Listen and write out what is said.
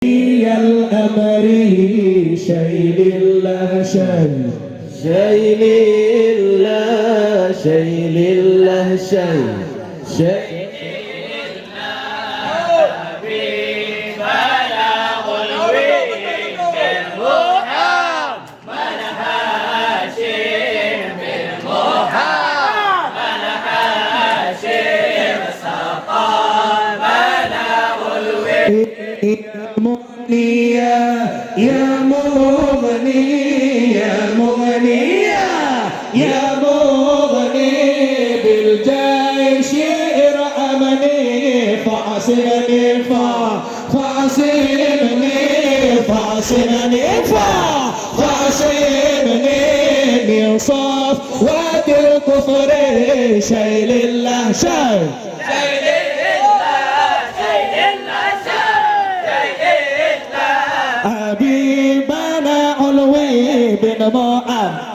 الأمر شيء لله شيء لله شيء لله شيء يا مغني يا مغني يا مغني يا مغني بالجيش ارحمني فاعصمني فاعصمني من صفوات الكفر شيء لله شيء حبيبنا علوي بن معاذ